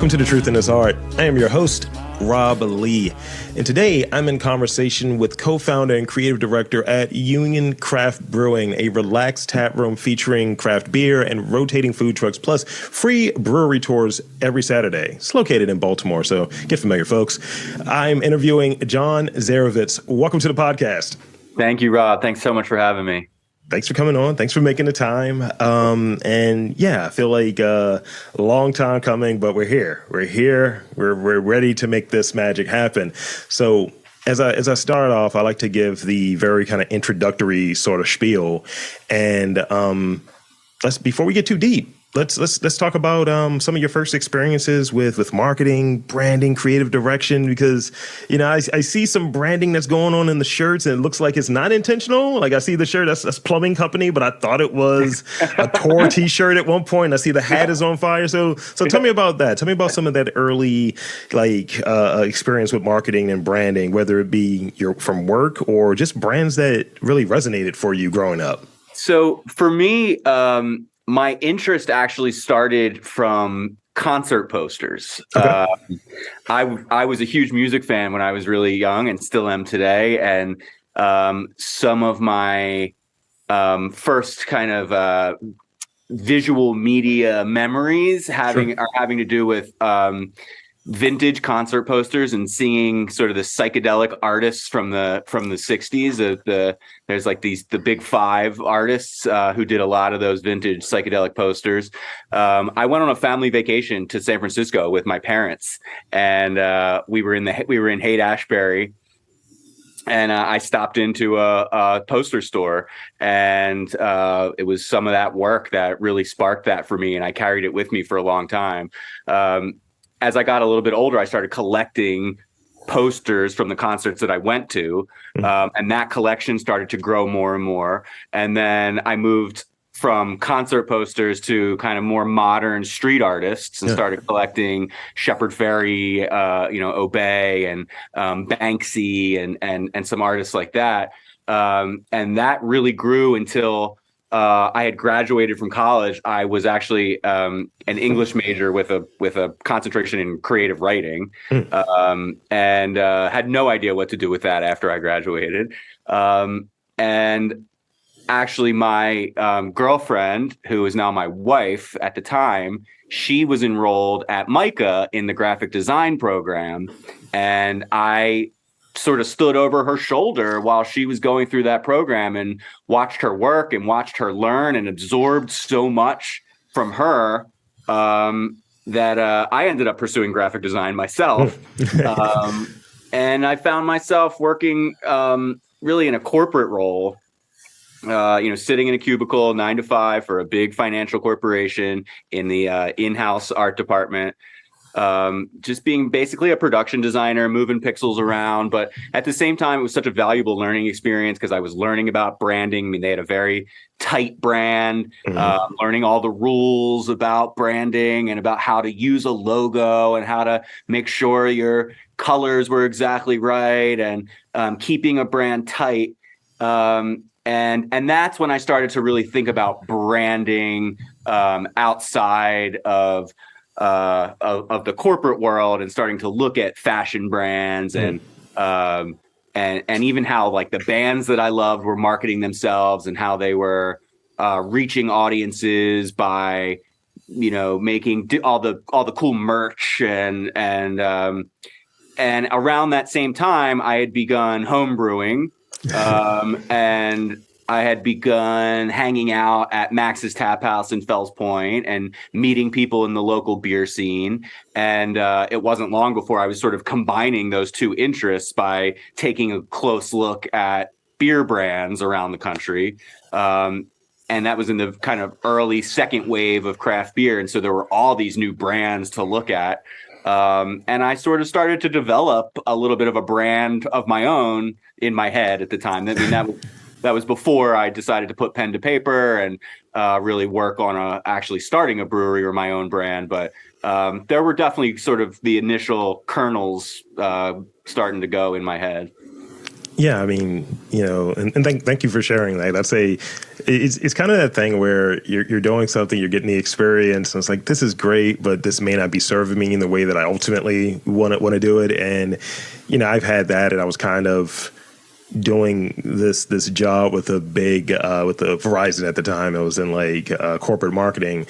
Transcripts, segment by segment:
Welcome to The Truth in His Heart. I am your host, Rob Lee. And today I'm in conversation with co-founder and creative director at Union Craft Brewing, a relaxed tap room featuring craft beer and rotating food trucks, plus free brewery tours every Saturday. It's located in Baltimore, so get familiar, folks. I'm interviewing Jon Zerivitz. Welcome to the podcast. Thank you, Rob. Thanks so much for having me. Thanks for coming on. Thanks for making the time. And yeah, I feel like a long time coming, but we're here. We're ready to make this magic happen. So as I start off, I like to give the very kind of introductory sort of spiel. And before we get too deep, let's talk about some of your first experiences with marketing, branding, creative direction, because I see some branding that's going on in the shirts and it looks like it's not intentional. Like I see the shirt that's plumbing company, but I thought it was a tour T-shirt at one point. I see the hat is on fire. So tell me about that. Tell me about some of that early experience with marketing and branding, whether it be from work or just brands that really resonated for you growing up. So for me, my interest actually started from concert posters. Okay. I was a huge music fan when I was really young and still am today. And some of my first kind of visual media memories are having to do with vintage concert posters and seeing sort of the psychedelic artists from the 60s. There's like the big five artists who did a lot of those vintage psychedelic posters. I went on a family vacation to San Francisco with my parents, and we were in Haight-Ashbury. And I stopped into a poster store, and it was some of that work that really sparked that for me, and I carried it with me for a long time. As I got a little bit older, I started collecting posters from the concerts that I went to, and that collection started to grow more and more. And then I moved from concert posters to kind of more modern street artists and started collecting Shepard Fairey, Obey, and Banksy, and some artists like that. And that really grew until I had graduated from college. I was actually an English major with a concentration in creative writing, and had no idea what to do with that after I graduated. And actually, my girlfriend, who is now my wife at the time, she was enrolled at MICA in the graphic design program, and I sort of stood over her shoulder while she was going through that program and watched her work and watched her learn and absorbed so much from her that I ended up pursuing graphic design myself. And I found myself working really in a corporate role, sitting in a cubicle 9 to 5 for a big financial corporation in the in-house art department. Just being basically a production designer, moving pixels around. But at the same time, it was such a valuable learning experience because I was learning about branding. I mean, they had a very tight brand, learning all the rules about branding and about how to use a logo and how to make sure your colors were exactly right, and keeping a brand tight. And that's when I started to really think about branding outside of the corporate world, and starting to look at fashion brands and even how like the bands that I loved were marketing themselves and how they were reaching audiences by making all the cool merch and around that same time I had begun home brewing and I had begun hanging out at Max's Tap House in Fells Point and meeting people in the local beer scene. And it wasn't long before I was sort of combining those two interests by taking a close look at beer brands around the country. And that was in the kind of early second wave of craft beer. And so there were all these new brands to look at. And I sort of started to develop a little bit of a brand of my own in my head at the time. I mean, that was before I decided to put pen to paper and really work on actually starting a brewery or my own brand. But there were definitely sort of the initial kernels starting to go in my head. Yeah, I mean, and thank you for sharing that. It's kind of that thing where you're doing something, you're getting the experience, and it's like, this is great, but this may not be serving me in the way that I ultimately want to do it. And I've had that, and I was kind of doing this job with with the Verizon at the time. I was in corporate marketing,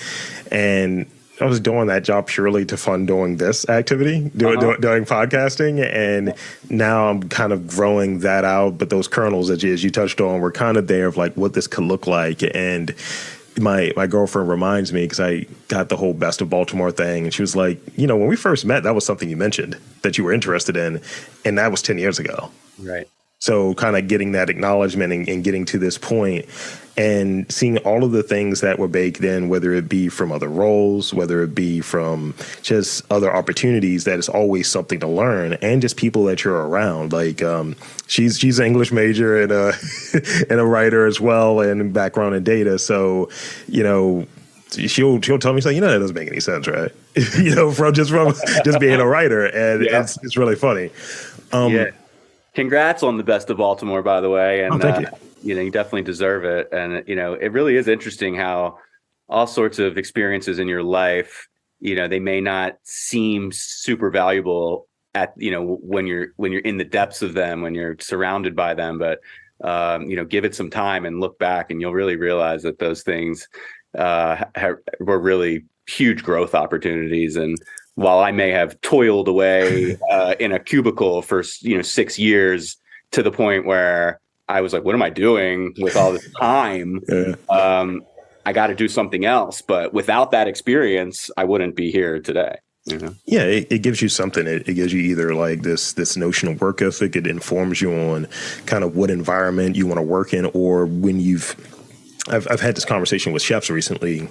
and I was doing that job purely to fund doing this activity, doing podcasting, and now I'm kind of growing that out. But those kernels, as you touched on, were kind of there of like what this could look like. And my girlfriend reminds me, because I got the whole Best of Baltimore thing, and she was like, when we first met, that was something you mentioned that you were interested in, and that was 10 years ago. Right. So kind of getting that acknowledgement and getting to this point and seeing all of the things that were baked in, whether it be from other roles, whether it be from just other opportunities, that is always something to learn, and just people that you're around. Like she's an English major and and a writer as well, and background in data. So, she'll tell me something, that doesn't make any sense, right? from just being a writer, and it's really funny. Yeah. Congrats on the Best of Baltimore, by the way. And thank you. You definitely deserve it. And, it really is interesting how all sorts of experiences in your life, they may not seem super valuable at, when you're in the depths of them, when you're surrounded by them. But, give it some time and look back, and you'll really realize that those things were really huge growth opportunities. And while I may have toiled away in a cubicle for 6 years, to the point where I was like, what am I doing with all this time? I got to do something else. But without that experience, I wouldn't be here today. Yeah, it gives you something. It gives you either like this notion of work ethic. It informs you on kind of what environment you want to work in, or when I've had this conversation with chefs recently.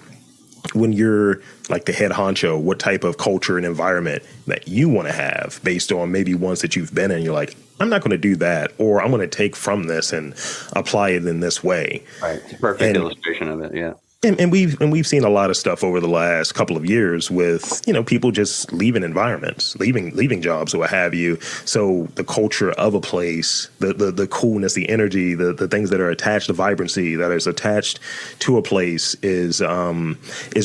When you're like the head honcho, what type of culture and environment that you want to have based on maybe ones that you've been in, you're like, I'm not going to do that, or I'm going to take from this and apply it in this way. Right. It's a perfect illustration of it. Yeah. And we've seen a lot of stuff over the last couple of years with, people just leaving environments, leaving jobs or what have you. So the culture of a place, the coolness, the energy, the things that are attached, the vibrancy that is attached to a place is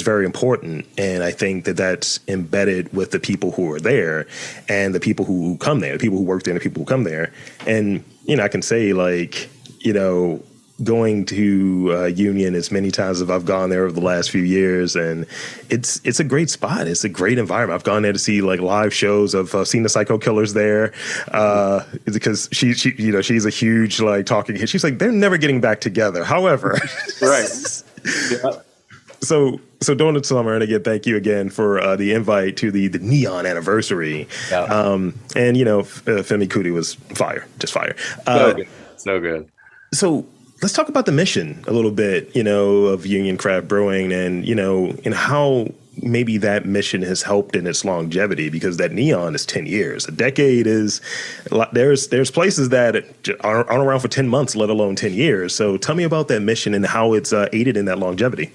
very important. And I think that that's embedded with the people who are there and the people who come there, the people who work there and the people who come there. And, I can say going to Union as many times as I've gone there over the last few years, and it's a great spot. It's a great environment. I've gone there to see live shows. I've seen the Psycho Killers there because she's a huge talking hit. She's like, they're never getting back together. However, right. Yeah. So during the summer, and again, thank you again for the invite to the Neon anniversary. Yeah. Femi Kuti was fire, just fire. So good. So let's talk about the mission a little bit, of Union Craft Brewing, and and how maybe that mission has helped in its longevity, because that Neon is 10 years. A decade is there's places that aren't around for 10 months, let alone 10 years. So tell me about that mission and how it's aided in that longevity.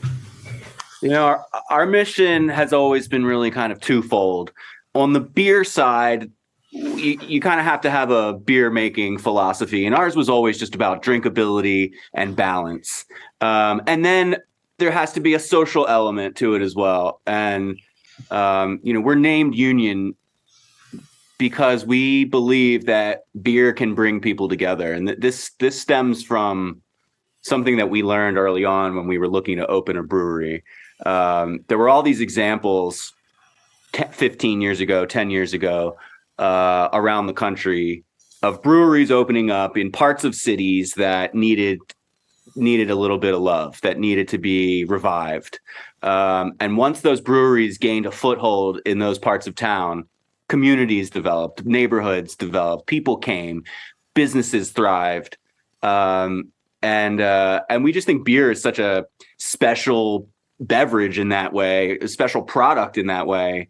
Our mission has always been really kind of twofold. On the beer side, you kind of have to have a beer making philosophy, and ours was always just about drinkability and balance. And then there has to be a social element to it as well. And we're named Union because we believe that beer can bring people together, and this stems from something that we learned early on when we were looking to open a brewery. There were all these examples 15 years ago, 10 years ago, around the country of breweries opening up in parts of cities that needed a little bit of love, that needed to be revived. And once those breweries gained a foothold in those parts of town, communities developed, neighborhoods developed, people came, businesses thrived. And we just think beer is such a special beverage in that way, a special product in that way.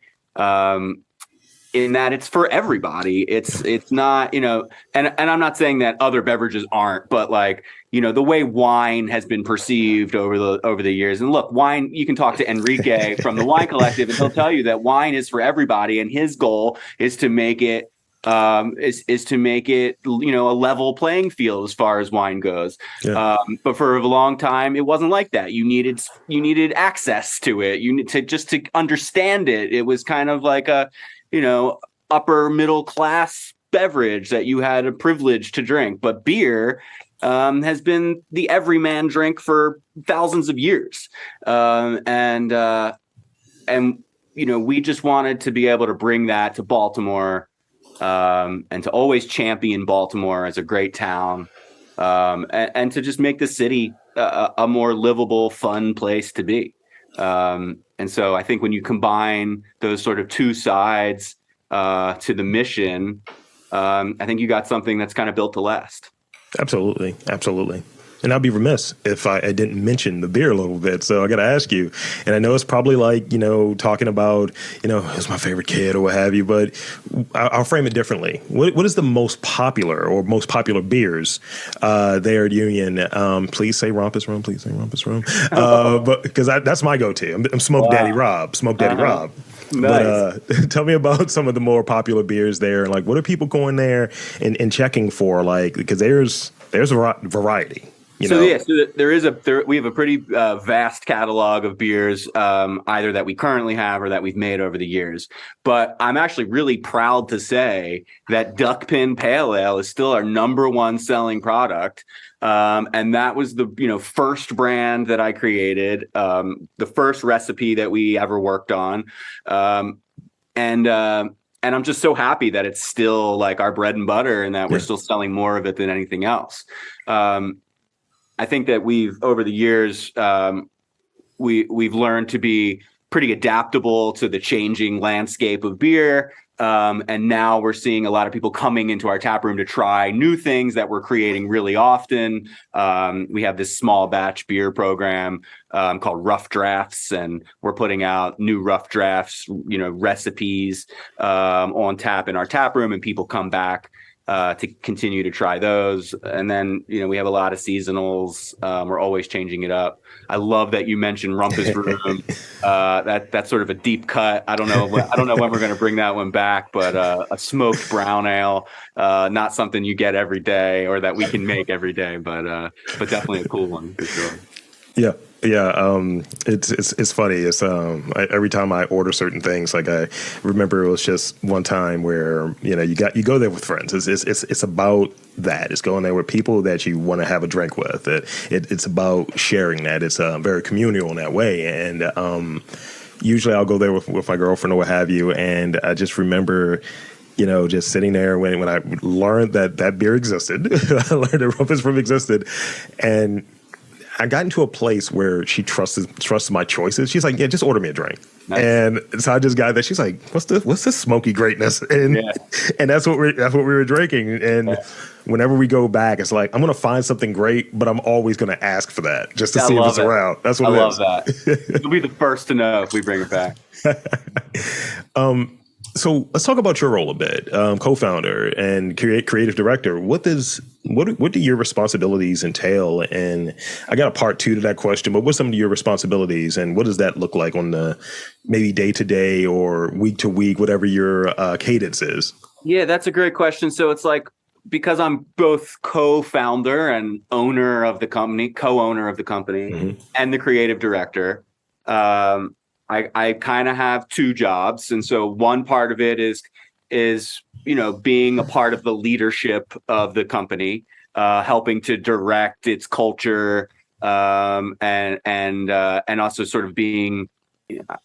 In that it's for everybody. It's not, and I'm not saying that other beverages aren't, but the way wine has been perceived over the years. And look, wine, you can talk to Enrique from the Wine Collective, and he'll tell you that wine is for everybody, and his goal is to make it is to make it, you know, a level playing field as far as wine goes. Yeah. But for a long time, it wasn't like that. You needed access to it. You need to understand it. It was kind of like a, you know, upper middle class beverage that you had a privilege to drink. But beer has been the everyman drink for thousands of years, and you know, we just wanted to be able to bring that to Baltimore, and to always champion Baltimore as a great town, and to just make the city a more livable, fun place to be. And so I think when you combine those sort of two sides to the mission, I think you got something that's kind of built to last. Absolutely. Absolutely. And I'd be remiss if I didn't mention the beer a little bit. So I got to ask you, and I know it's probably like, you know, talking about, you know, who's my favorite kid or what have you, but I'll frame it differently. What is the most popular beers there at Union? Please say Rumpus Rum. Please say Rumpus Rum. But because that's my go-to. I'm Smoke Daddy Rob. Smoke Daddy Rob. Nice. But tell me about some of the more popular beers there. Like, what are people going there and checking for? Like, because there's a variety. So we have a pretty vast catalog of beers, either that we currently have or that we've made over the years. But I'm actually really proud to say that Duckpin Pale Ale is still our number one selling product. And that was the, you know, first brand that I created, the first recipe that we ever worked on. And I'm just so happy that it's still like our bread and butter and that we're still selling more of it than anything else. I think that over the years, we've learned to be pretty adaptable to the changing landscape of beer. And now we're seeing a lot of people coming into our tap room to try new things that we're creating really often. We have this small batch beer program called Rough Drafts, and we're putting out new rough drafts, you know, recipes on tap in our tap room, and people come back to continue to try those. And then, you know, we have a lot of seasonals. We're always changing it up. I love that you mentioned Rumpus Room. That's sort of a deep cut. I don't know when we're going to bring that one back, but a smoked brown ale, not something you get every day or that we can make every day, but definitely a cool one for sure. Yeah. Yeah, it's funny. It's every time I order certain things, like I remember it was just one time where, you know, you go there with friends. It's about that. It's going there with people that you want to have a drink with. It's about sharing that. It's very communal in that way. And usually I'll go there with my girlfriend or what have you. And I just remember, you know, just sitting there when I learned that beer existed. I learned that Rumpus Room existed, and I got into a place where she trusts my choices. She's like, yeah, just order me a drink. Nice. And so I just got that. She's like, what's this smoky greatness? And and that's what we were drinking. And whenever we go back, it's like, I'm going to find something great, but I'm always going to ask for that just to see if it's around. That's what I love that. You'll be the first to know if we bring it back. So let's talk about your role a bit. Co-founder and creative director. What do your responsibilities entail? And I got a part two to that question, but what's some of your responsibilities and what does that look like on the maybe day to day or week to week, whatever your cadence is? Yeah, that's a great question. So it's like, because I'm both co-founder and owner of the company, co-owner of the company, and the creative director, I kind of have two jobs. And so one part of it is, you know, being a part of the leadership of the company, helping to direct its culture, and also sort of being,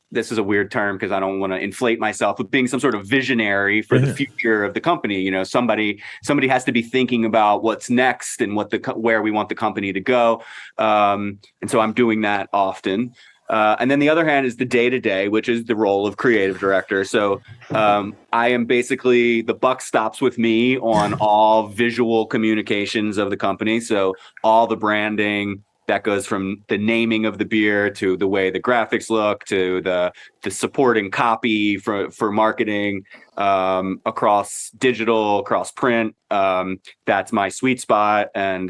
this is a weird term because I don't want to inflate myself, but being some sort of visionary for the future of the company. You know, somebody has to be thinking about what's next and where we want the company to go. And so I'm doing that often. And then the other hand is the day-to-day, which is the role of creative director. So I am basically, the buck stops with me on all visual communications of the company. So all the branding that goes from the naming of the beer to the way the graphics look to the supporting copy for marketing, across digital, across print. That's my sweet spot. And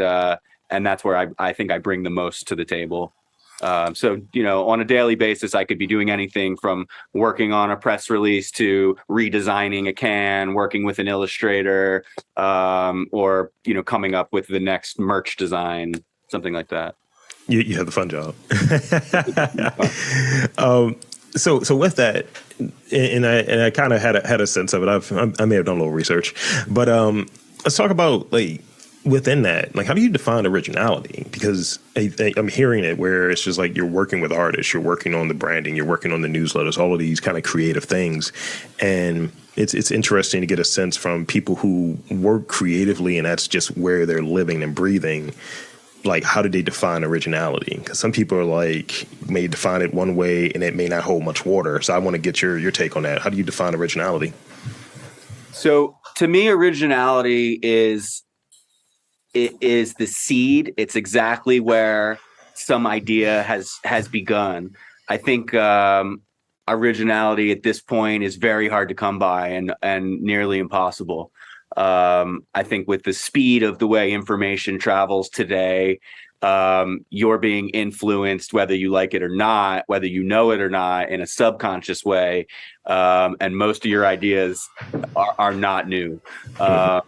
that's where I think I bring the most to the table. So, on a daily basis, I could be doing anything from working on a press release to redesigning a can, working with an illustrator, or, coming up with the next merch design, something like that. You have the fun job. So with that, and I kind of had a sense of it. I may have done a little research, but let's talk about like within that, like how do you define originality? Because I'm hearing it where it's just like you're working with artists, you're working on the branding, you're working on the newsletters, all of these kind of creative things, and it's interesting to get a sense from people who work creatively and that's just where they're living and breathing. Like, how do they define originality? Because some people are like, may define it one way and it may not hold much water. So I want to get your take on that. How do you define originality? So to me, originality is the seed. It's exactly where some idea has begun. I think originality at this point is very hard to come by and nearly impossible. I think with the speed of the way information travels today, you're being influenced, whether you like it or not, whether you know it or not, in a subconscious way. And most of your ideas are not new. But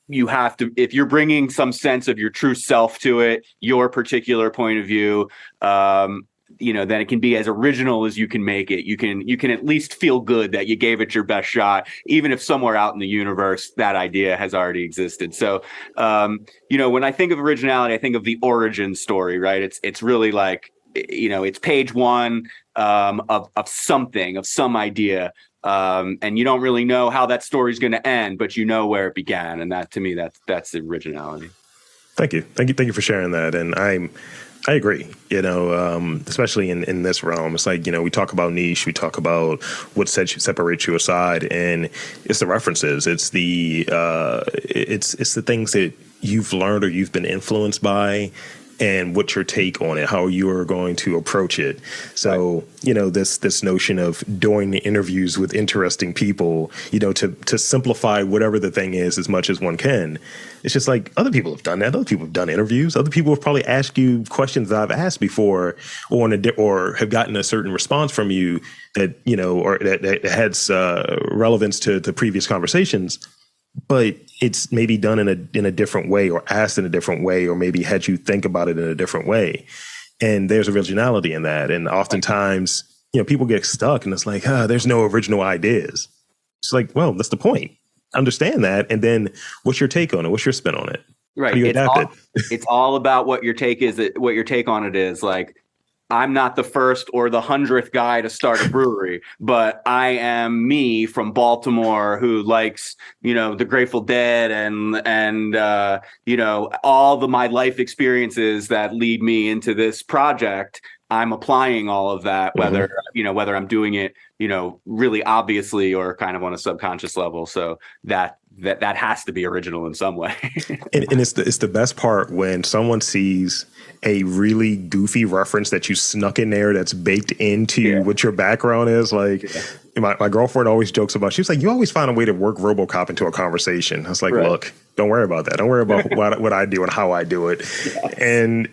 you have to, if you're bringing some sense of your true self to it, your particular point of view, then it can be as original as you can make it. You can at least feel good that you gave it your best shot, even if somewhere out in the universe that idea has already existed. So, when I think of originality, I think of the origin story, right? It's really like, it's page one of something, of some idea. And you don't really know how that story is going to end, but you know where it began. And that, to me, that's the originality. Thank you for sharing that. And I agree, especially in this realm. It's like, we talk about niche, we talk about what separates you aside, and it's the references. It's the it's the things that you've learned or you've been influenced by, and what's your take on it, how you are going to approach it. So, right. This notion of doing the interviews with interesting people, to simplify whatever the thing is as much as one can. It's just like other people have done that. Other people have done interviews. Other people have probably asked you questions that I've asked before, or have gotten a certain response from you that, or that has relevance to previous conversations. But it's maybe done in a different way, or asked in a different way, or maybe had you think about it in a different way. And there's originality in that. And oftentimes, people get stuck and it's like, there's no original ideas. It's like, well, that's the point. Understand that. And then what's your take on it? What's your spin on it? Right. How do you adapt it? It's all about what your take is, what your take on it is. Like, I'm not the first or the 100th guy to start a brewery, but I am me from Baltimore who likes, the Grateful Dead and all my life experiences that lead me into this project. I'm applying all of that, whether I'm doing it, really obviously or kind of on a subconscious level. So that has to be original in some way. and it's the best part when someone sees a really goofy reference that you snuck in there that's baked into what your background is. Like my girlfriend always jokes about, she was like, you always find a way to work RoboCop into a conversation. I was like, look, don't worry about that. Don't worry about what I do and how I do it. Yes. And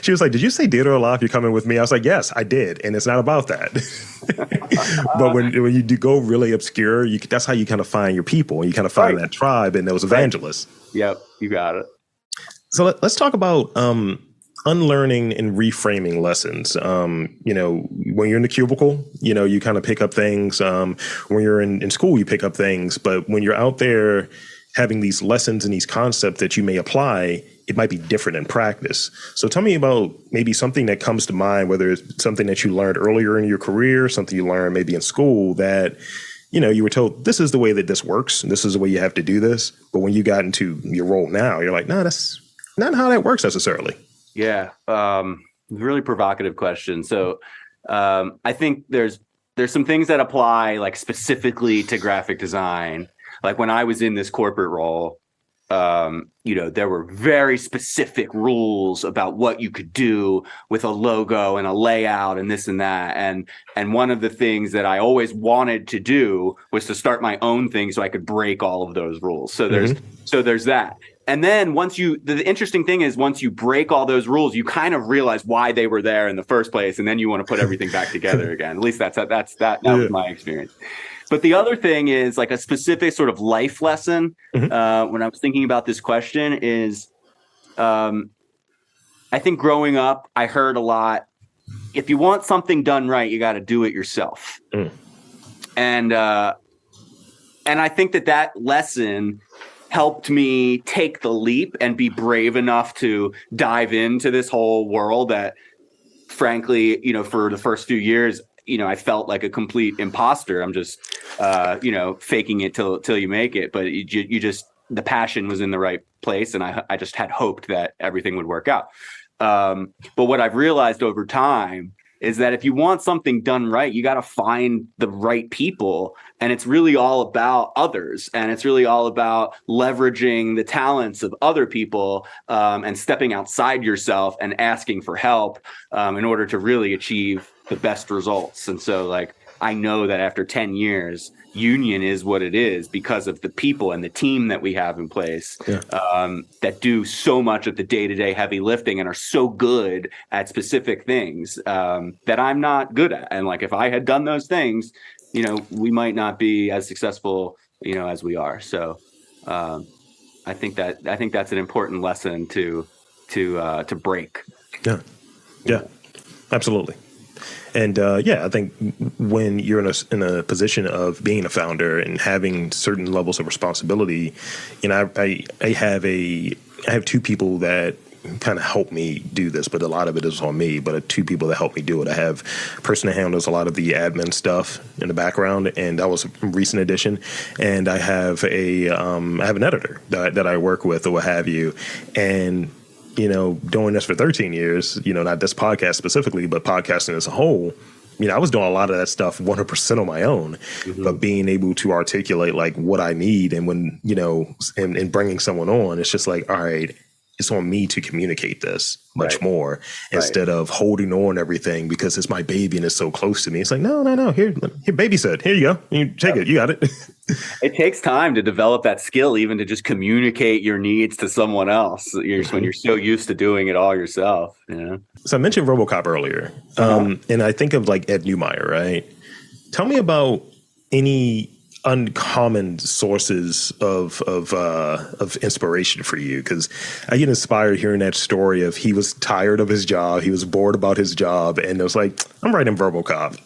she was like, did you say Dead or Alive? You're coming with me? I was like, yes, I did. And it's not about that. But when you do go really obscure, that's how you kind of find your people, and you kind of find that tribe and those evangelists. Yep, you got it. So let's talk about unlearning and reframing lessons. When you're in the cubicle, you kind of pick up things. When you're in school, you pick up things. But when you're out there having these lessons and these concepts that you may apply, it might be different in practice. So tell me about maybe something that comes to mind, whether it's something that you learned earlier in your career, something you learned maybe in school that, you were told this is the way that this works, and this is the way you have to do this. But when you got into your role now, you're like, no, that's not how that works necessarily. Yeah. Really provocative question. So I think there's some things that apply like specifically to graphic design. Like when I was in this corporate role, there were very specific rules about what you could do with a logo and a layout and this and that. And one of the things that I always wanted to do was to start my own thing so I could break all of those rules. So there's that. And then the interesting thing is once you break all those rules, you kind of realize why they were there in the first place. And then you want to put everything back together again. At least that was my experience. But the other thing is like a specific sort of life lesson when I was thinking about this question is I think growing up, I heard a lot, if you want something done right, you got to do it yourself. And I think that lesson helped me take the leap and be brave enough to dive into this whole world that, frankly, for the first few years, I felt like a complete imposter. I'm just, faking it till you make it. But you just, the passion was in the right place. And I just had hoped that everything would work out. But what I've realized over time is that if you want something done right, you got to find the right people. And it's really all about others. And it's really all about leveraging the talents of other people and stepping outside yourself and asking for help in order to really achieve the best results. And so I know that after 10 years, Union is what it is because of the people and the team that we have in place that do so much of the day-to-day heavy lifting and are so good at specific things that I'm not good at. And if I had done those things, we might not be as successful, as we are. So I think that's an important lesson to break. Yeah, absolutely. And I think when you're in a position of being a founder and having certain levels of responsibility, I have two people that kind of help me do this, but a lot of it is on me. But two people that help me do it. I have a person that handles a lot of the admin stuff in the background, and that was a recent addition. And I have an editor that I work with, or what have you, and doing this for 13 years, not this podcast specifically, but podcasting as a whole, I was doing a lot of that stuff 100% on my own, but being able to articulate what I need and when, and bringing someone on, it's just all right, it's on me to communicate this much more instead of holding on everything because it's my baby and it's so close to me. It's no, here, babysit. Here you go. You take it. You got it. It takes time to develop that skill, even to just communicate your needs to someone else. When you're so used to doing it all yourself. So I mentioned RoboCop earlier, and I think of Ed Neumeyer, right? Tell me about any uncommon sources of inspiration for you, because I get inspired hearing that story of he was tired of his job, he was bored about his job, and it was I'm writing RoboCop,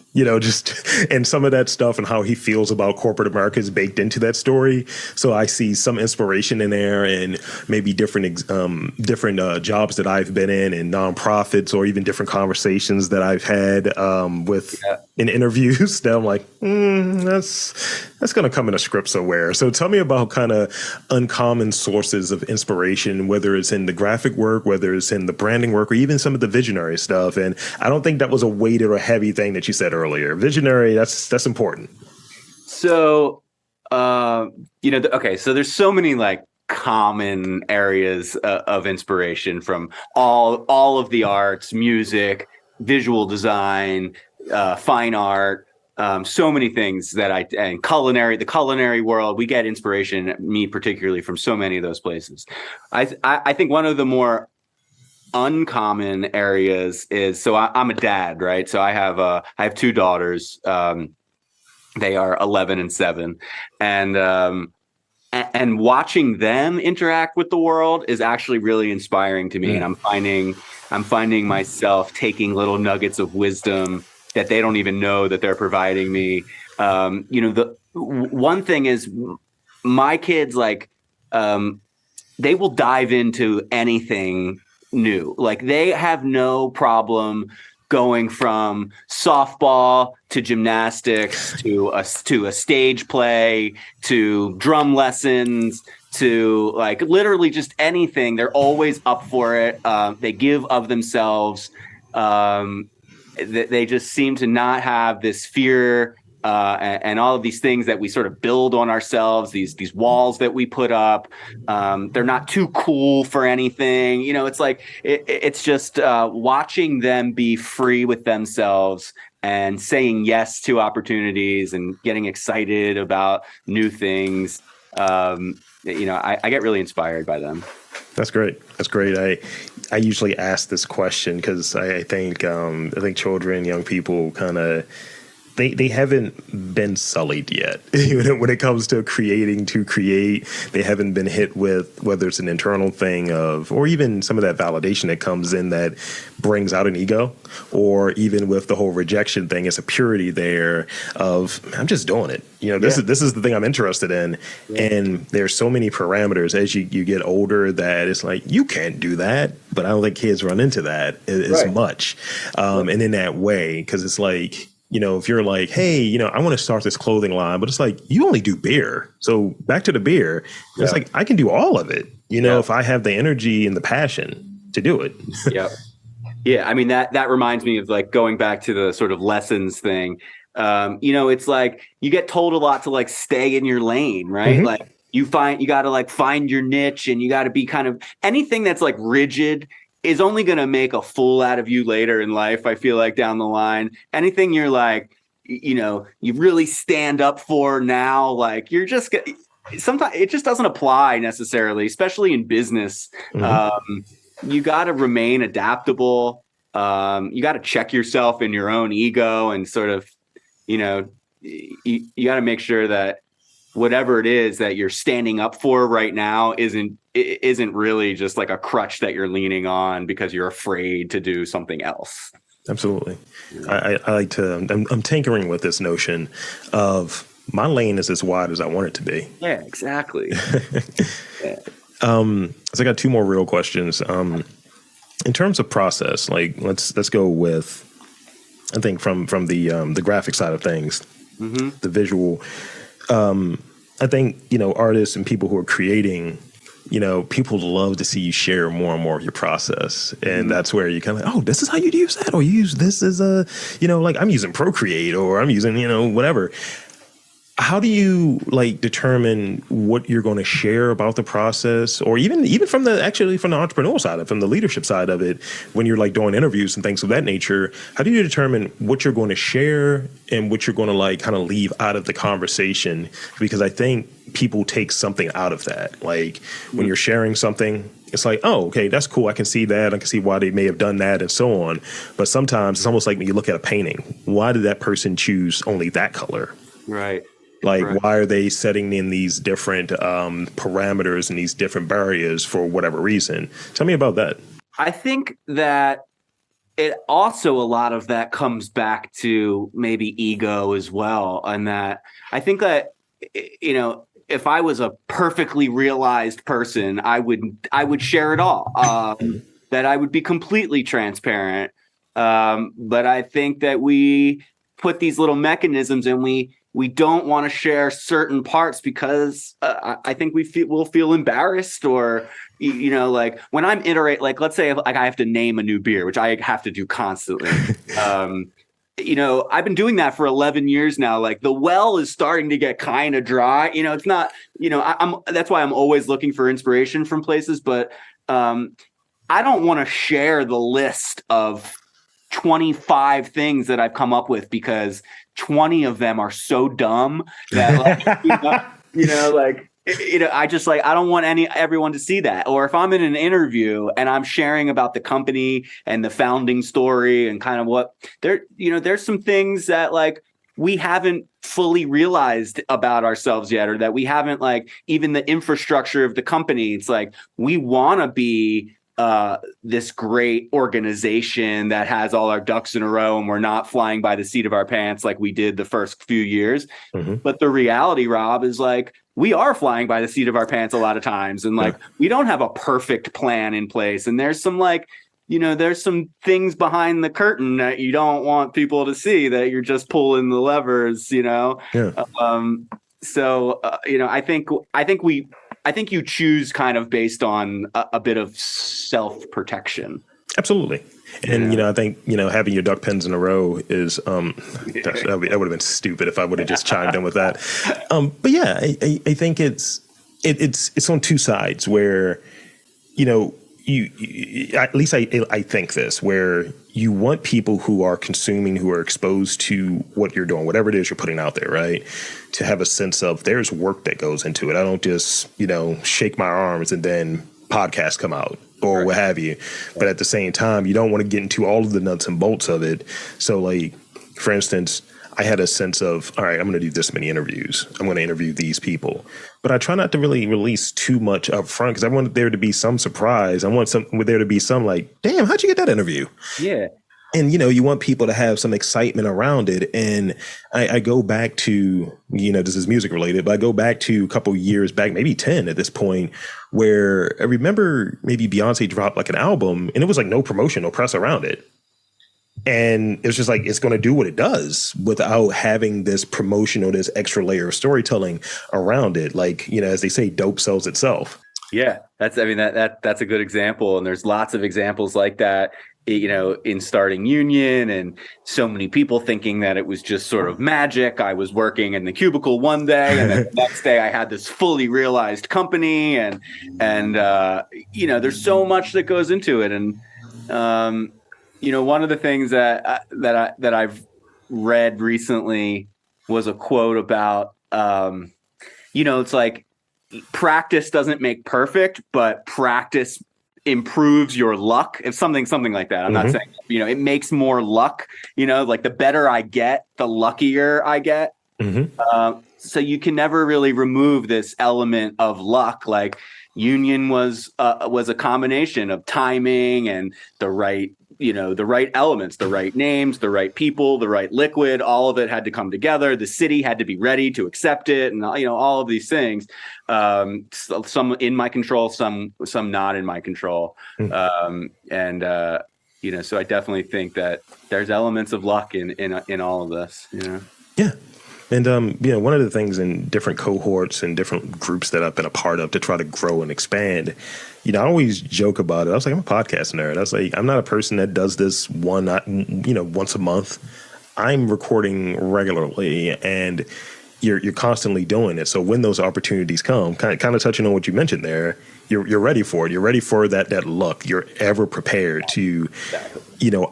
and some of that stuff and how he feels about corporate America is baked into that story. So I see some inspiration in there, and maybe different jobs that I've been in nonprofits, or even different conversations that I've had in interviews that I'm that's going to come in a script somewhere. So tell me about kind of uncommon sources of inspiration, whether it's in the graphic work, whether it's in the branding work, or even some of the visionary stuff. And I don't think that was a weighted or heavy thing that you said earlier. Visionary, that's important. So, so there's so many common areas of inspiration from all of the arts, music, visual design, fine art. So many things and the culinary world, we get inspiration, me particularly, from so many of those places. I think one of the more uncommon areas is, so I'm a dad, right? So I have two daughters. They are 11 and 7, and watching them interact with the world is actually really inspiring to me. And I'm finding myself taking little nuggets of wisdom that they don't even know that they're providing me. The one thing is, my kids, they will dive into anything new. They have no problem going from softball to gymnastics to a stage play to drum lessons to literally just anything. They're always up for it. They give of themselves. They just seem to not have this fear and all of these things that we sort of build on ourselves, these walls that we put up. They're not too cool for anything. It's like it's just watching them be free with themselves and saying yes to opportunities and getting excited about new things. I get really inspired by them. That's great. That's great. I usually ask this question because I think children, young people, kind of they haven't been sullied yet. When it comes to to create, they haven't been hit with whether it's an internal thing or even some of that validation that comes in that brings out an ego, or even with the whole rejection thing, it's a purity there of I'm just doing it. This is the thing I'm interested in. Yeah. And there's so many parameters as you get older that it's like, you can't do that. But I don't think kids run into that as much. And in that way, because it's like, if you're like, hey, I want to start this clothing line, but it's like, you only do beer. So back to the beer, it's like, I can do all of it, if I have the energy and the passion to do it. Yeah. Yeah. I mean, that reminds me of like going back to the sort of lessons thing. It's like you get told a lot to like stay in your lane, right? Mm-hmm. Like you got to like find your niche, and you got to be kind of anything that's like rigid is only going to make a fool out of you later in life. I feel like down the line, anything you're like, you really stand up for now, like you're just sometimes it just doesn't apply necessarily, especially in business. Mm-hmm. You got to remain adaptable. You got to check yourself in your own ego and sort of, you got to make sure that whatever it is that you're standing up for right now isn't really just like a crutch that you're leaning on because you're afraid to do something else. Absolutely. I like to, I'm tinkering with this notion of my lane is as wide as I want it to be. Yeah, exactly. Yeah. So I got two more real questions. In terms of process, like let's go with, I think from the graphic side of things, mm-hmm. the visual, I think, artists and people who are creating, people love to see you share more and more of your process. And mm-hmm. that's where you kind of like, oh, this is how you use that. Or you use this as like I'm using Procreate, or I'm using, whatever. How do you like determine what you're going to share about the process, or even from the entrepreneurial side, from the leadership side of it, when you're like doing interviews and things of that nature? How do you determine what you're going to share and what you're going to like kind of leave out of the conversation? Because I think people take something out of that. Like when you're sharing something, it's like, oh, okay, that's cool. I can see that. I can see why they may have done that and so on. But sometimes it's almost like when you look at a painting, why did that person choose only that color? Right. Like, right. Why are they setting in these different parameters and these different barriers for whatever reason? Tell me about that. I think that it also, a lot of that comes back to maybe ego as well. And that I think that, if I was a perfectly realized person, I would share it all, that I would be completely transparent. But I think that we put these little mechanisms, and we don't want to share certain parts because I think we'll feel embarrassed, or, like when I'm like, let's say like I have to name a new beer, which I have to do constantly. I've been doing that for 11 years now. Like the well is starting to get kind of dry. It's not, that's why I'm always looking for inspiration from places, but I don't want to share the list of 25 things that I've come up with, because 20 of them are so dumb that I don't want everyone to see that. Or if I'm in an interview and I'm sharing about the company and the founding story and kind of what there's some things that like we haven't fully realized about ourselves yet, or that we haven't, like, even the infrastructure of the company. It's like we want to be this great organization that has all our ducks in a row, and we're not flying by the seat of our pants like we did the first few years. Mm-hmm. But the reality, Rob, is like we are flying by the seat of our pants a lot of times, and like we don't have a perfect plan in place, and there's some there's some things behind the curtain that you don't want people to see, that you're just pulling the levers, Yeah. I think you choose kind of based on a bit of self-protection. Absolutely. And, I think, having your duck pens in a row is, that would have been stupid if I would have just chimed in with that. But yeah, I think it's on two sides where, you at least I think this, where you want people who are consuming, who are exposed to what you're doing, whatever it is you're putting out there, right? To have a sense of there's work that goes into it. I don't just, shake my arms and then podcasts come out or what have you. But at the same time, you don't want to get into all of the nuts and bolts of it. So like, for instance, I had a sense of, all right, I'm going to do this many interviews. I'm going to interview these people. But I try not to really release too much up front because I want there to be some surprise. I want there to be some like, damn, how'd you get that interview? Yeah. And, you want people to have some excitement around it. And I go back to, this is music related, but I go back to a couple years back, maybe 10 at this point, where I remember maybe Beyonce dropped like an album and it was like no promotion, no press around it. And it's just like, it's going to do what it does without having this promotion or this extra layer of storytelling around it. Like, as they say, dope sells itself. Yeah, that's a good example. And there's lots of examples like that, in starting Union, and so many people thinking that it was just sort of magic. I was working in the cubicle one day and then the next day I had this fully realized company and there's so much that goes into it. And, one of the things that I've read recently was a quote about, it's like practice doesn't make perfect, but practice improves your luck. If something like that. I'm not saying, it makes more luck, like the better I get, the luckier I get. So you can never really remove this element of luck. Like Union was a combination of timing and the right elements, the right names, the right people, the right liquid. All of it had to come together. The city had to be ready to accept it, and all of these things. Some in my control, some not in my control. So I definitely think that there's elements of luck in all of this. Yeah. And, one of the things in different cohorts and different groups that I've been a part of to try to grow and expand, I always joke about it. I was like, I'm a podcast nerd. I was like, I'm not a person that does this once a month. I'm recording regularly and you're constantly doing it. So when those opportunities come, kind of touching on what you mentioned there, you're ready for it. You're ready for that luck. You're ever prepared to,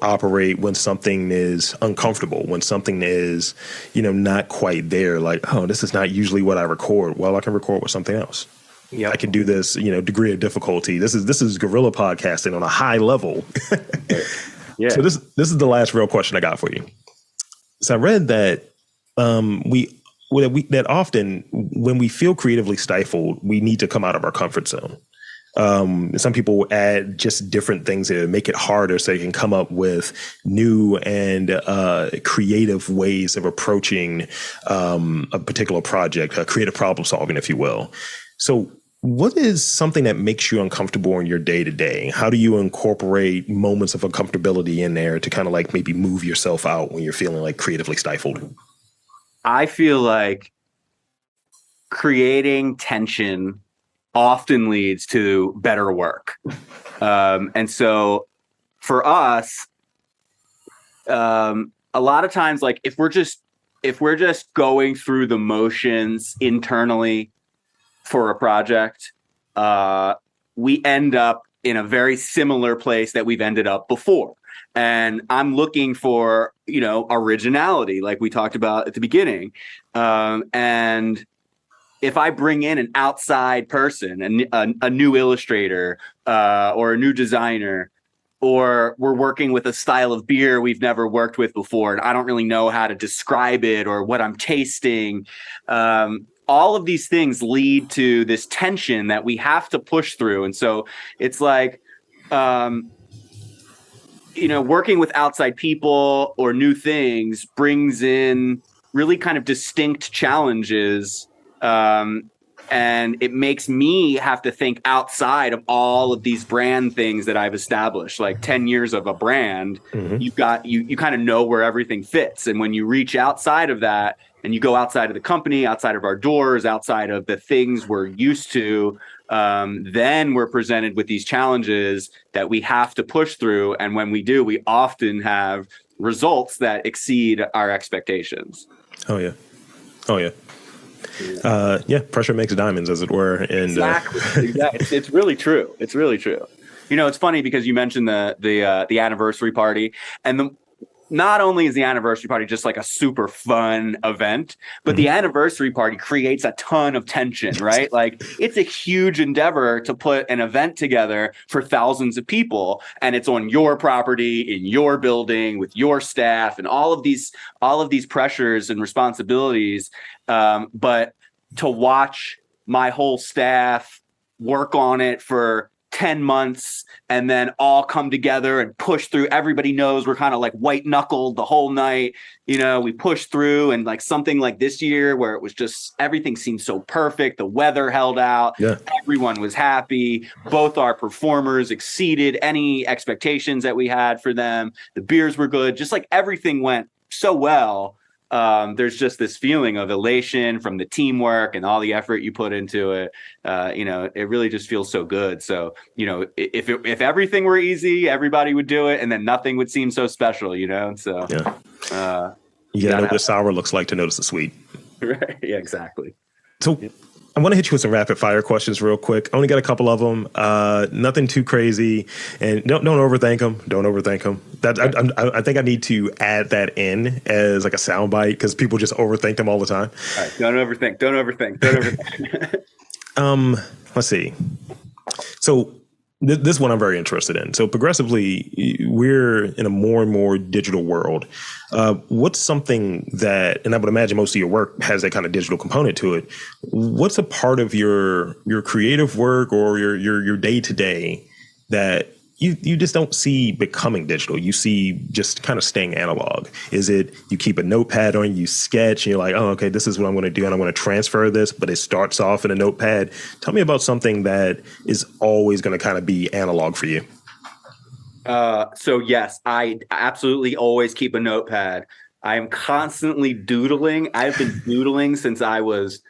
operate when something is uncomfortable, when something is, not quite there. Like, oh, this is not usually what I record. Well, I can record with something else. Yeah, I can do this, degree of difficulty. This is guerrilla podcasting on a high level. Yeah. So this is the last real question I got for you. So I read that that often when we feel creatively stifled, we need to come out of our comfort zone. Some people add just different things to make it harder so they can come up with new and creative ways of approaching a particular project, creative problem solving, if you will. So what is something that makes you uncomfortable in your day to day? How do you incorporate moments of uncomfortability in there to kind of like maybe move yourself out when you're feeling like creatively stifled? I feel like creating tension often leads to better work. And so for us, a lot of times, like if we're just going through the motions internally for a project, we end up in a very similar place that we've ended up before. And I'm looking for, originality, like we talked about at the beginning. And if I bring in an outside person, a new illustrator or a new designer, or we're working with a style of beer we've never worked with before, and I don't really know how to describe it or what I'm tasting, all of these things lead to this tension that we have to push through. And so it's like, working with outside people or new things brings in really kind of distinct challenges And it makes me have to think outside of all of these brand things that I've established, like 10 years of a brand. You kind of know where everything fits. And when you reach outside of that and you go outside of the company, outside of our doors, outside of the things we're used to, then we're presented with these challenges that we have to push through. And when we do, we often have results that exceed our expectations. Oh, yeah. Oh, yeah. Pressure makes diamonds, as it were. And exactly. It's really true. It's really true. You know, it's funny because you mentioned the anniversary party, and not only is the anniversary party just like a super fun event, but the anniversary party creates a ton of tension, right? Like, it's a huge endeavor to put an event together for thousands of people, and it's on your property, in your building, with your staff, and all of these pressures and responsibilities. But to watch my whole staff work on it for 10 months and then all come together and push through. Everybody knows we're kind of like white knuckled the whole night. You know, we push through, and like something like this year where it was just everything seemed so perfect. The weather held out. Yeah. Everyone was happy. Both our performers exceeded any expectations that we had for them. The beers were good. Just like everything went so well. There's just this feeling of elation from the teamwork and all the effort you put into it. You know, it really just feels so good. So, you know, if everything were easy, everybody would do it, and then nothing would seem so special, you know? So, you gotta know what the sour looks like to notice the sweet. Right. Yeah, exactly. So I want to hit you with some rapid fire questions real quick. I only got a couple of them. Nothing too crazy, and don't overthink them. Don't overthink them. I think I need to add that in as like a soundbite because people just overthink them all the time. All right, don't overthink. Let's see. So this one I'm very interested in. So progressively, we're in a more and more digital world. What's something that, and I would imagine most of your work has that kind of digital component to it. What's a part of your creative work or your day to day that you just don't see becoming digital? You see just kind of staying analog. Is it you keep a notepad on, you sketch, and you're like, oh, okay, this is what I'm going to do, and I'm going to transfer this, but it starts off in a notepad. Tell me about something that is always going to kind of be analog for you. So yes, I absolutely always keep a notepad. I am constantly doodling. I've been doodling since I was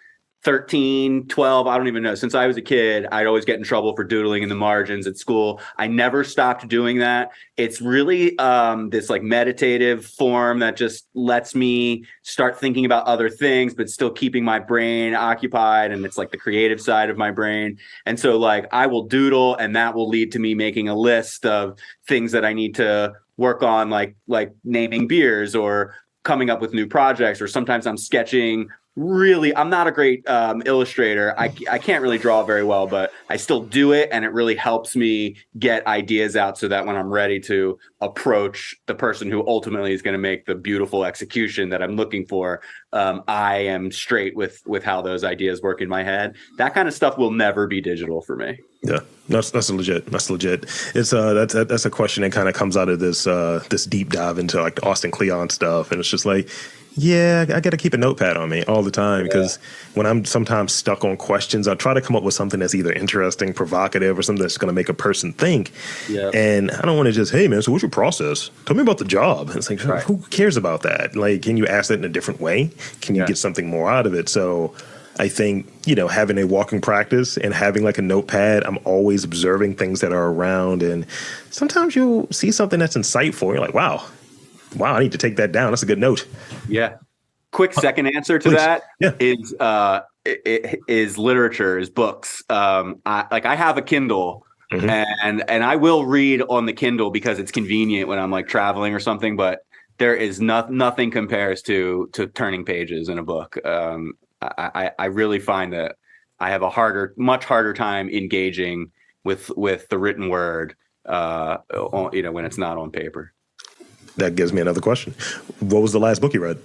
13, 12, I don't even know. Since I was a kid, I'd always get in trouble for doodling in the margins at school. I never stopped doing that. It's really this like meditative form that just lets me start thinking about other things, but still keeping my brain occupied. And it's like the creative side of my brain. And so like I will doodle, and that will lead to me making a list of things that I need to work on, like naming beers or coming up with new projects, or sometimes I'm sketching. Really, I'm not a great illustrator. I can't really draw very well, but I still do it, and it really helps me get ideas out so that when I'm ready to approach the person who ultimately is going to make the beautiful execution that I'm looking for, I am straight with how those ideas work in my head. That kind of stuff will never be digital for me. Yeah, that's legit. That's legit. It's that's a question that kind of comes out of this deep dive into like the Austin Kleon stuff, and it's just like, yeah, I got to keep a notepad on me all the time because when I'm sometimes stuck on questions, I try to come up with something that's either interesting, provocative, or something that's going to make a person think. Yeah. And I don't want to just, hey, man, so what's your process? Tell me about the job. And it's like, who cares about that? Like, can you ask that in a different way? Can you get something more out of it? So I think, having a walking practice and having like a notepad, I'm always observing things that are around. And sometimes you'll see something that's insightful. You're like, wow, I need to take that down. That's a good note. Yeah. Quick second answer to that is literature, is books. I have a Kindle, and I will read on the Kindle because it's convenient when I'm like traveling or something. But there is nothing compares to turning pages in a book. I really find that I have much harder time engaging with the written word, when it's not on paper. That gives me another question. What was the last book you read?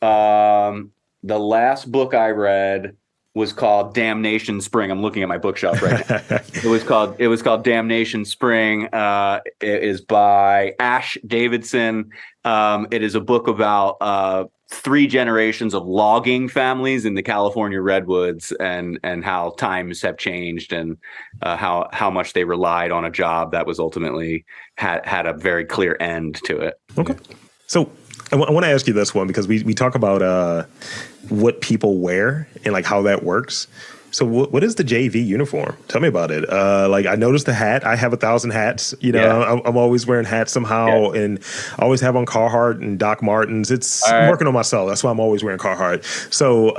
The last book I read was called Damnation Spring. I'm looking at my bookshelf right now. It was called Damnation Spring. It is by Ash Davidson. It is a book about three generations of logging families in the California redwoods, and how times have changed, and how much they relied on a job that was ultimately had a very clear end to it. Okay. So I want to ask you this one, because we talk about what people wear and like how that works. So what is the JV uniform? Tell me about it. Like, I noticed the hat. I have 1,000 hats. You know, I'm always wearing hats somehow, and I always have on Carhartt and Doc Martens. I'm working on myself. That's why I'm always wearing Carhartt. So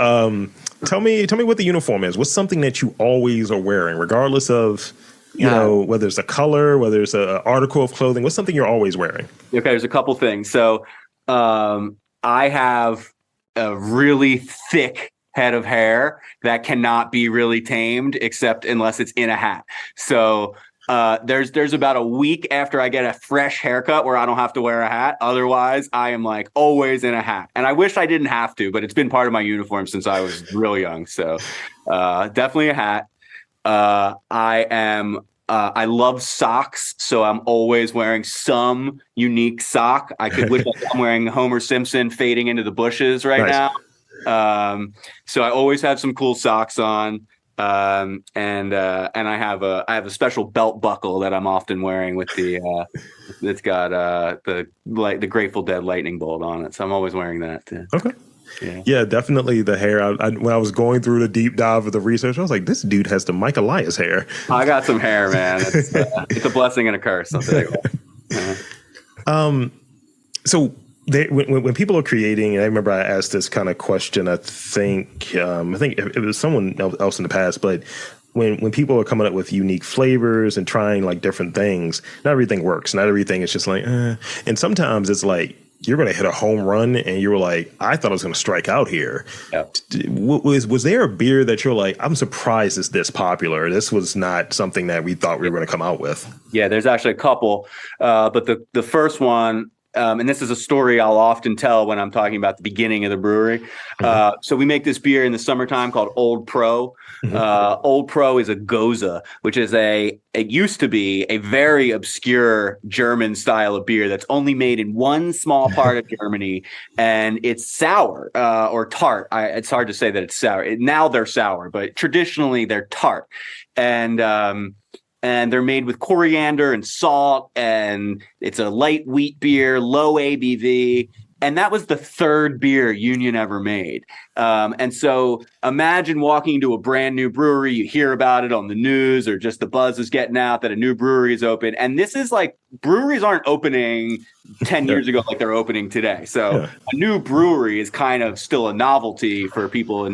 tell me what the uniform is. What's something that you always are wearing, regardless of, you know, whether it's a color, whether it's an article of clothing? What's something you're always wearing? Okay, there's a couple things. So I have a really thick head of hair that cannot be really tamed, except unless it's in a hat. So there's about a week after I get a fresh haircut where I don't have to wear a hat. Otherwise, I am like always in a hat. And I wish I didn't have to, but it's been part of my uniform since I was real young. So definitely a hat. I love socks, so I'm always wearing some unique sock. I could wish I'm wearing Homer Simpson fading into the bushes right now. So I always have some cool socks on, and I have a special belt buckle that I'm often wearing with it's got the Grateful Dead lightning bolt on it. So I'm always wearing that too. Okay. Yeah, definitely the hair. When I was going through the deep dive of the research, I was like, this dude has the Mike Elias hair. I got some hair, man. It's a blessing and a curse. I'll tell you what. So when people are creating, and I remember I asked this kind of question, I think it was someone else in the past, but when people are coming up with unique flavors and trying like different things, not everything works. Not everything is just like, and sometimes it's like, you're going to hit a home run and you were like, I thought I was going to strike out here. Yep. Was there a beer that you're like, I'm surprised it's this popular? This was not something that we thought we were going to come out with. Yeah, there's actually a couple. But the first one, and this is a story I'll often tell when I'm talking about the beginning of the brewery. So we make this beer in the summertime called Old Pro. Old Pro is a Goza, which is it used to be a very obscure German style of beer that's only made in one small part of Germany, and it's sour or tart. It's hard to say that it's sour. Now they're sour, but traditionally they're tart. And they're made with coriander and salt, and it's a light wheat beer, low ABV. And that was the third beer Union ever made. And so imagine walking into a brand new brewery, you hear about it on the news, or just the buzz is getting out that a new brewery is open. And this is like, breweries aren't opening 10 years ago like they're opening today. So a new brewery is kind of still a novelty for people in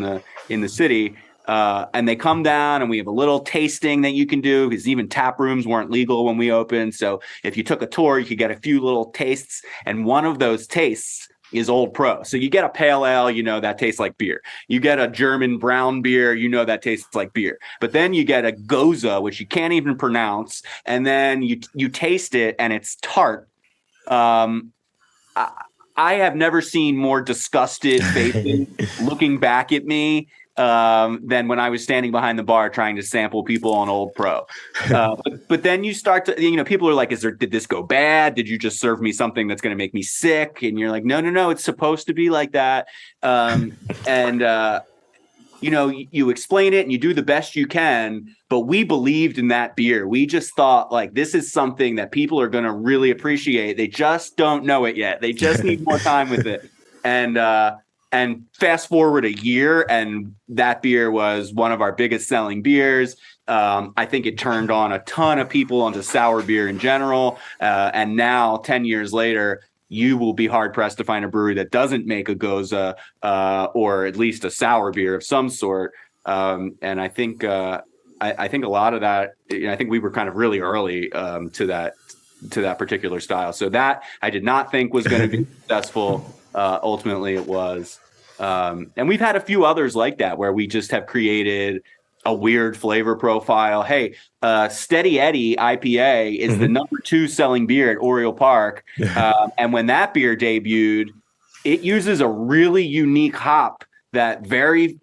the city. And they come down and we have a little tasting that you can do, because even tap rooms weren't legal when we opened. So if you took a tour, you could get a few little tastes. And one of those tastes is Old Pro. So you get a pale ale, that tastes like beer. You get a German brown beer, that tastes like beer. But then you get a Goza, which you can't even pronounce. And then you taste it and it's tart. I have never seen more disgusted faces looking back at me than when I was standing behind the bar trying to sample people on Old Pro. But then you start to, people are like, did this go bad? Did you just serve me something that's going to make me sick? And you're like, no, it's supposed to be like that. You explain it and you do the best you can, but we believed in that beer. We just thought like, this is something that people are going to really appreciate. They just don't know it yet. They just need more time with it. And fast forward a year, and that beer was one of our biggest selling beers. I think it turned on a ton of people onto sour beer in general. And now, 10 years later, you will be hard pressed to find a brewery that doesn't make a Goza or at least a sour beer of some sort. And I think I think a lot of that, I think we were kind of really early to that particular style. So that I did not think was going to be successful. Ultimately it was. And we've had a few others like that where we just have created a weird flavor profile. Hey, Steady Eddie IPA is the number 2 selling beer at Oriole Park. And when that beer debuted, it uses a really unique hop that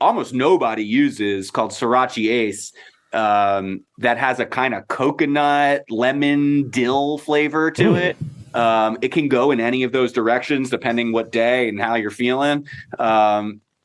almost nobody uses, called Sriracha Ace. That has a kind of coconut, lemon, dill flavor to it. It can go in any of those directions depending what day and how you're feeling.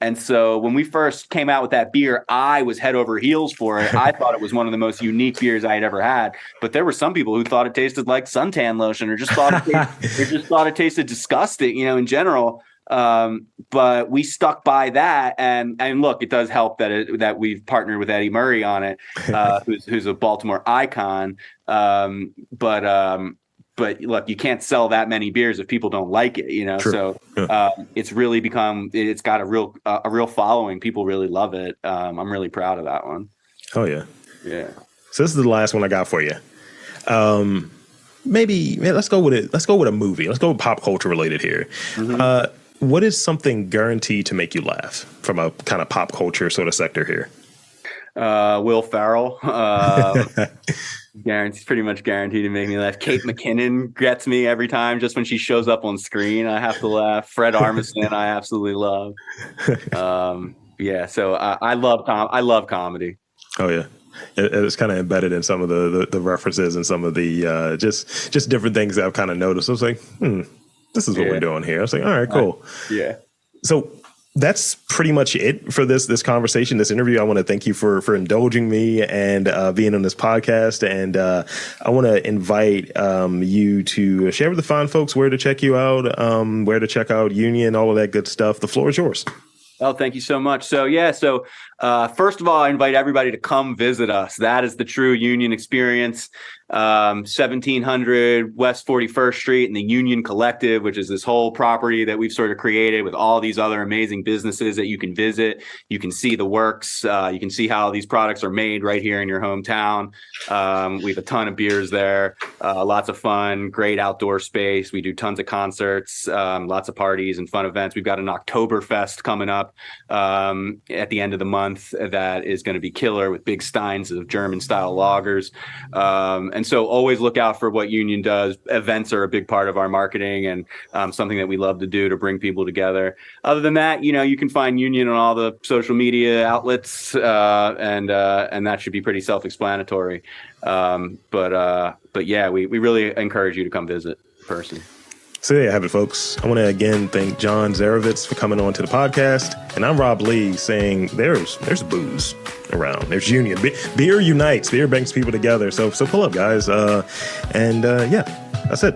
And so when we first came out with that beer, I was head over heels for it. I thought it was one of the most unique beers I had ever had. But there were some people who thought it tasted like suntan lotion, or just thought it tasted disgusting, in general. But we stuck by that, and look, it does help that we've partnered with Eddie Murray on it, who's a Baltimore icon. But look, you can't sell that many beers if people don't like it, True. So it's really it's got a real following. People really love it. I'm really proud of that one. Oh yeah. Yeah. So this is the last one I got for you. Maybe let's go with it. Let's go with a movie. Let's go with pop culture related here. Mm-hmm. What is something guaranteed to make you laugh from a kind of pop culture sort of sector here? Will Ferrell. Pretty much guaranteed to make me laugh. Kate McKinnon gets me every time. Just when she shows up on screen, I have to laugh. Fred Armisen, I absolutely love. So I love comedy. Oh yeah, it's kind of embedded in some of the references and some of the just different things that I've kind of noticed. I was like, this is what we're doing here. I was like, all right, cool. Yeah. So that's pretty much it for this conversation, this interview. I want to thank you for indulging me and being on this podcast. And I want to invite you to share with the fine folks where to check you out, where to check out Union, all of that good stuff. The floor is yours. Oh, thank you so much. So first of all, I invite everybody to come visit us. That is the true Union experience. 1700 West 41st Street and the Union Collective, which is this whole property that we've sort of created with all these other amazing businesses that you can visit. You can see the works. You can see how these products are made right here in your hometown. We have a ton of beers there, lots of fun, great outdoor space. We do tons of concerts, lots of parties and fun events. We've got an Oktoberfest coming up at the end of the month that is going to be killer with big steins of German style lagers. And so always look out for what Union does. Events are a big part of our marketing and something that we love to do to bring people together. Other than that, you can find Union on all the social media outlets, and that should be pretty self-explanatory. But yeah, we really encourage you to come visit in person. So there you have it, folks. I want to again thank Jon Zerivitz for coming on to the podcast. And I'm Rob Lee saying there's booze around. There's Union. Beer unites. Beer brings people together. So pull up, guys. Yeah, that's it.